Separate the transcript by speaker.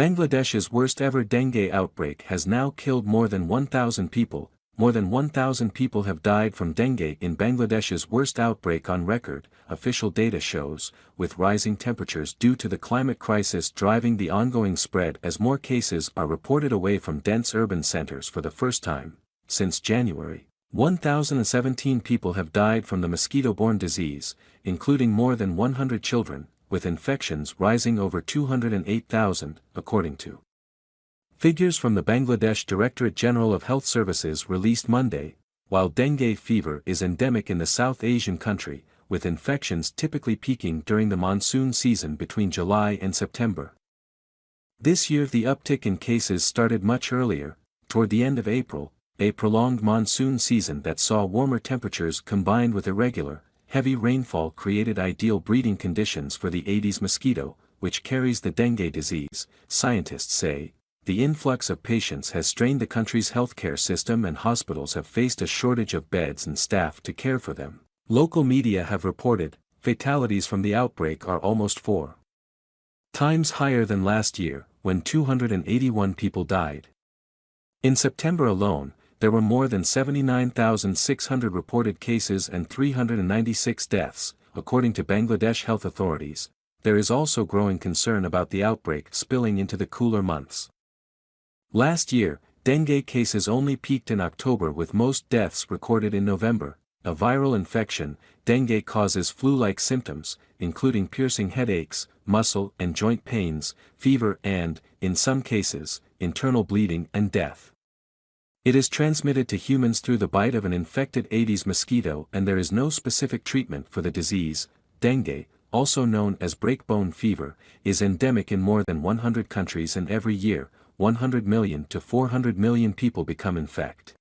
Speaker 1: Bangladesh's worst-ever dengue outbreak has now killed more than 1,000 people. More than 1,000 people have died from dengue in Bangladesh's worst outbreak on record, official data shows, with rising temperatures due to the climate crisis driving the ongoing spread as more cases are reported away from dense urban centers for the first time. Since January, 1,017 people have died from the mosquito-borne disease, including more than 100 children, with infections rising over 208,000, according to figures from the Bangladesh Directorate General of Health Services released Monday. While dengue fever is endemic in the South Asian country, with infections typically peaking during the monsoon season between July and September. This year the uptick in cases started much earlier, toward the end of April, a prolonged monsoon season that saw warmer temperatures combined with irregular, heavy rainfall created ideal breeding conditions for the Aedes mosquito, which carries the dengue disease, scientists say. The influx of patients has strained the country's healthcare system and hospitals have faced a shortage of beds and staff to care for them. Local media have reported, fatalities from the outbreak are almost 4 times higher than last year, when 281 people died. In September alone, there were more than 79,600 reported cases and 396 deaths, according to Bangladesh health authorities. There is also growing concern about the outbreak spilling into the cooler months. Last year, dengue cases only peaked in October with most deaths recorded in November. A viral infection, dengue causes flu-like symptoms, including piercing headaches, muscle and joint pains, fever and, in some cases, internal bleeding and death. It is transmitted to humans through the bite of an infected Aedes mosquito and there is no specific treatment for the disease. Dengue, also known as breakbone fever, is endemic in more than 100 countries and every year, 100 million to 400 million people become infected.